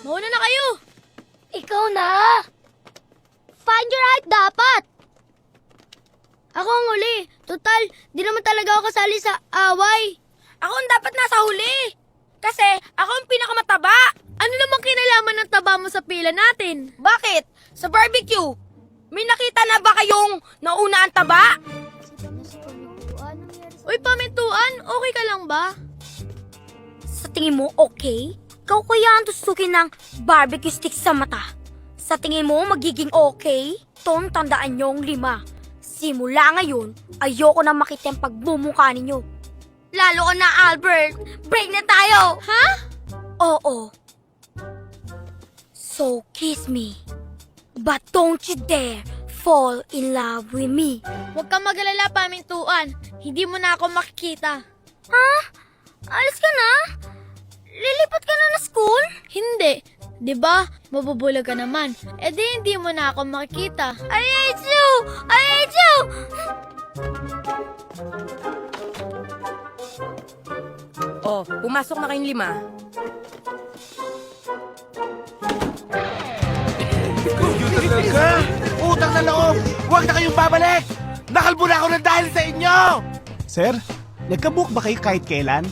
Mauna na kayo! Ikaw na! Find your right dapat! Ako ang huli. Total, di naman talaga ako kasali sa away. Ako ang dapat nasa huli! Kasi ako ang pinakamataba! Ano namang kinalaman ng taba mo sa pila natin? Bakit? Sa barbecue, may nakita na ba kayong nauna ang taba? Uy, pamintuan, okay ka lang ba? Sa tingin mo, okay? Ikaw kaya ang tusukin ng barbecue stick sa mata. Sa tingin mo, magiging okay? Ton, tandaan niyong 5. Simula ngayon, ayoko na makita yung pagmumukha ninyo. Lalo ka na, Albert. Break na tayo! Ha? Oo. So kiss me. But don't you dare fall in love with me. Huwag kang mag-alala, pamintuan. Hindi mo na ako makikita. Ha? Alis ka na? Lilipat ka na na school? Hindi. 'Di ba? Mabubulag ka naman. Eh di hindi mo na ako makikita. I hate you! I hate you! Oh, pumasok na kayong 5. Talaga? Utang na loob! Huwag na kayong babalik! Nakalbo na ako ng dahil sa inyo! Sir, nagkabook ba kayo kahit kailan?